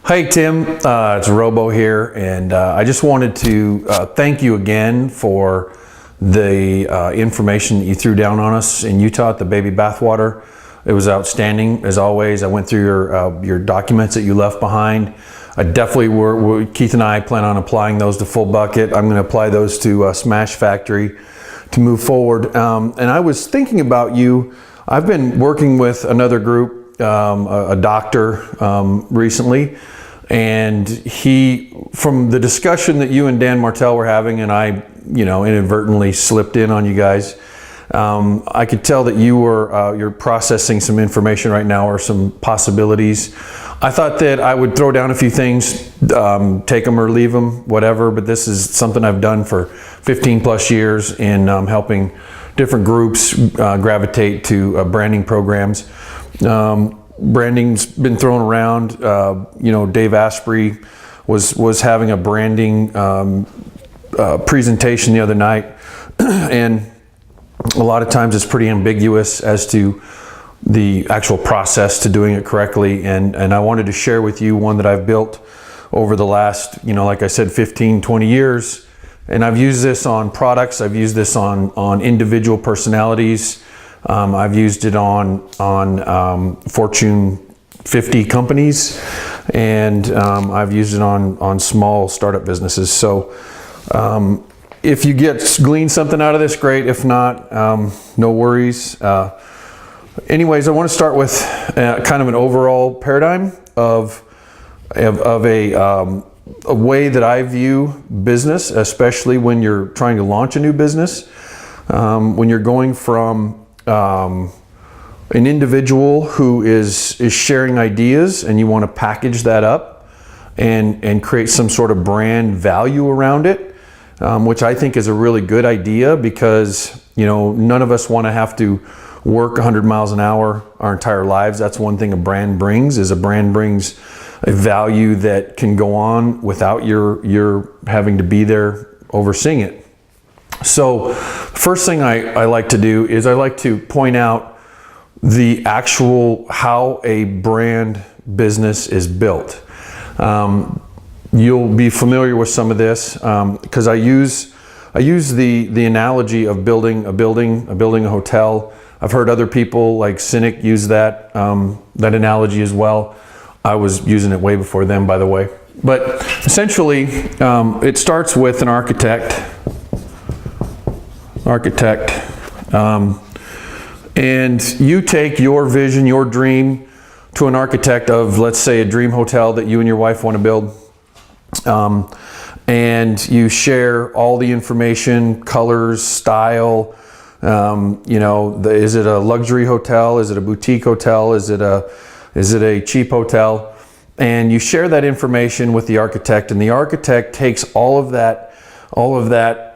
Hey Tim, it's Robo here, and I just wanted to thank you again for the information that you threw down on us in Utah at the baby bathwater. It was outstanding as always. I went through your documents that you left behind. I definitely Keith and I plan on applying those to Full Bucket. I'm going to apply those to Smash Factory to move forward. And I was thinking about you. I've been working with another group, a doctor recently, and from the discussion that you and Dan Martell were having, and I, inadvertently slipped in on you guys, I could tell that you're processing some information right now, or some possibilities. I thought that I would throw down a few things, take them or leave them, whatever, but this is something I've done for 15 plus years in helping different groups gravitate to branding programs. Branding's been thrown around. Dave Asprey was having a branding presentation the other night, and a lot of times it's pretty ambiguous as to the actual process to doing it correctly. And I wanted to share with you one that I've built over the last, like I said, 15, 20 years. And I've used this on products. I've used this on individual personalities. I've used it on Fortune 50 companies, and I've used it on small startup businesses. So if you glean something out of this, great. If not, no worries. Anyways, I want to start with kind of an overall paradigm of a way that I view business, especially when you're trying to launch a new business. When you're going from an individual who is sharing ideas, and you want to package that up and create some sort of brand value around it, which I think is a really good idea, because none of us want to have to work 100 miles an hour our entire lives. That's one thing a brand brings a value that can go on without your having to be there overseeing it. So first thing I like to do is I like to point out the actual how a brand business is built. You'll be familiar with some of this because I use the analogy of building a hotel. I've heard other people like Cynic use that analogy as well. I was using it way before them, by the way. But essentially, it starts with an architect, and you take your vision, your dream, to an architect of, let's say, a dream hotel that you and your wife want to build. And you share all the information, colors, style, is it a luxury hotel? Is it a boutique hotel? Is it a cheap hotel? And you share that information with the architect, and the architect takes all of that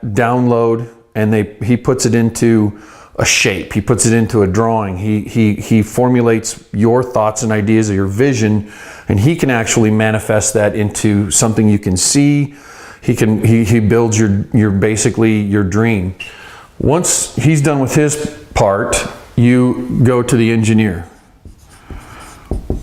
download, and he puts it into a shape. He puts it into a drawing. He formulates your thoughts and ideas of your vision, and he can actually manifest that into something you can see. He builds basically your dream. Once he's done with his part, you go to the engineer,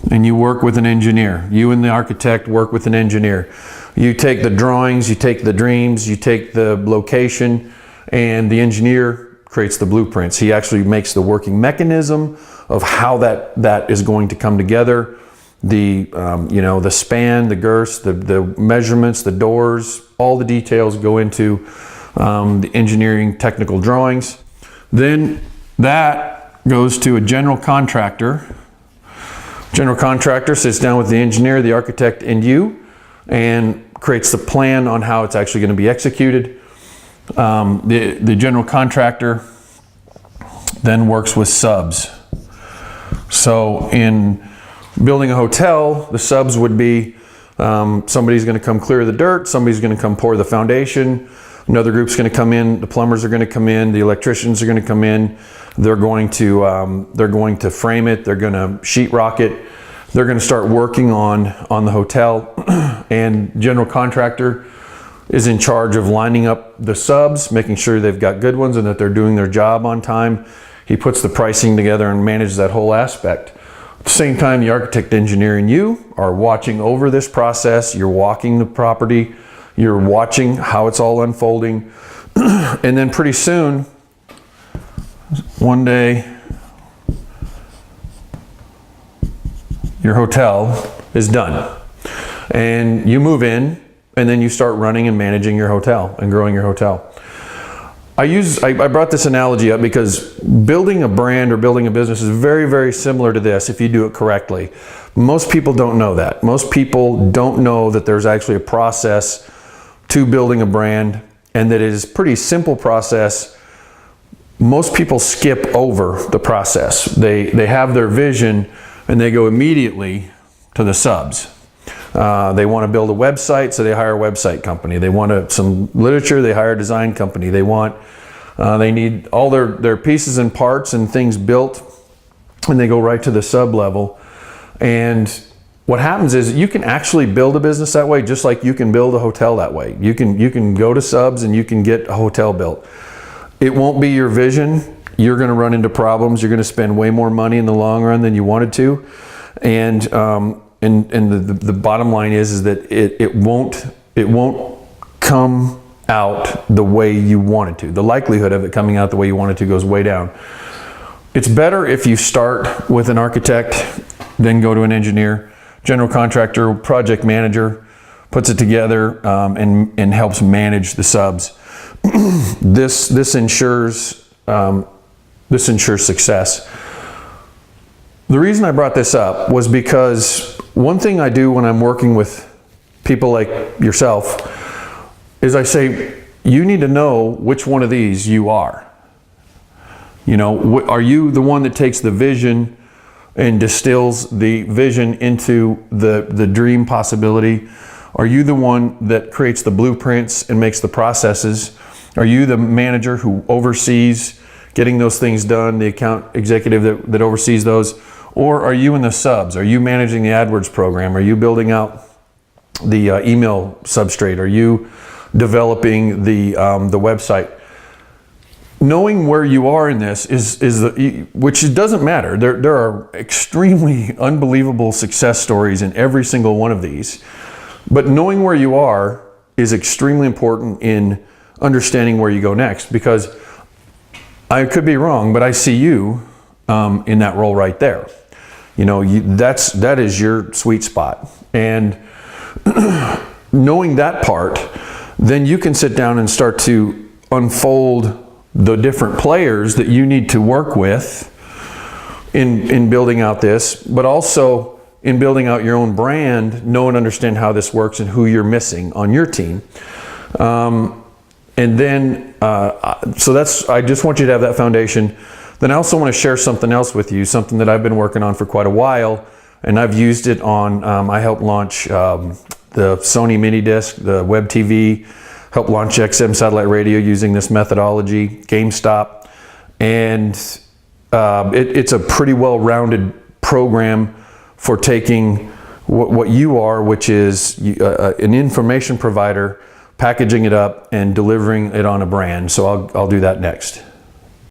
and you work with an engineer. You and the architect work with an engineer. You take the drawings, you take the dreams, you take the location, and the engineer creates the blueprints. He actually makes the working mechanism of how that is going to come together. The span, the girths, the measurements, the doors, all the details go into the engineering technical drawings. Then that goes to a general contractor. General contractor sits down with the engineer, the architect, and you, and creates the plan on how it's actually going to be executed. The general contractor then works with subs. So in building a hotel, the subs would be somebody's going to come clear the dirt, somebody's going to come pour the foundation, another group's going to come in, the plumbers are going to come in, the electricians are going to come in, they're going to frame it, they're going to sheetrock it, they're going to start working on the hotel, and general contractor is in charge of lining up the subs, making sure they've got good ones and that they're doing their job on time. He puts the pricing together and manages that whole aspect. At the same time, the architect, engineer, and you are watching over this process. You're walking the property. You're watching how it's all unfolding. And then pretty soon, one day, your hotel is done. And you move in, and then you start running and managing your hotel and growing your hotel. I brought this analogy up because building a brand or building a business is very, very similar to this if you do it correctly. Most people don't know that. Most people don't know that there's actually a process to building a brand, and that it is a pretty simple process. Most people skip over the process. They have their vision and they go immediately to the subs. They want to build a website, so they hire a website company. They want some literature, they hire a design company. They need all their pieces and parts and things built, and they go right to the sub level. And what happens is you can actually build a business that way, just like you can build a hotel that way. You can go to subs and you can get a hotel built. It won't be your vision. You're going to run into problems. You're going to spend way more money in the long run than you wanted to. And the bottom line is that it won't come out the way you want it to. The likelihood of it coming out the way you want it to goes way down. It's better if you start with an architect, then go to an engineer, general contractor, project manager, puts it together and helps manage the subs. This ensures success. The reason I brought this up was because one thing I do when I'm working with people like yourself is I say, you need to know which one of these you are. You know, are you the one that takes the vision and distills the vision into the dream possibility? Are you the one that creates the blueprints and makes the processes? Are you the manager who oversees getting those things done, the account executive that oversees those? Or are you in the subs? Are you managing the AdWords program? Are you building out the email substrate? Are you developing the website? Knowing where you are in this which it doesn't matter. There are extremely unbelievable success stories in every single one of these. But knowing where you are is extremely important in understanding where you go next, because I could be wrong, but I see you in that role right there. You know, that is your sweet spot. And knowing that part, then you can sit down and start to unfold the different players that you need to work with in building out this, but also in building out your own brand, know and understand how this works and who you're missing on your team. And then, I just want you to have that foundation. Then I also want to share something else with you, something that I've been working on for quite a while, and I've used it on, I helped launch the Sony mini disc, the web TV, helped launch XM satellite radio using this methodology, GameStop, and it's a pretty well-rounded program for taking what you are, which is an information provider, packaging it up and delivering it on a brand. So I'll do that next.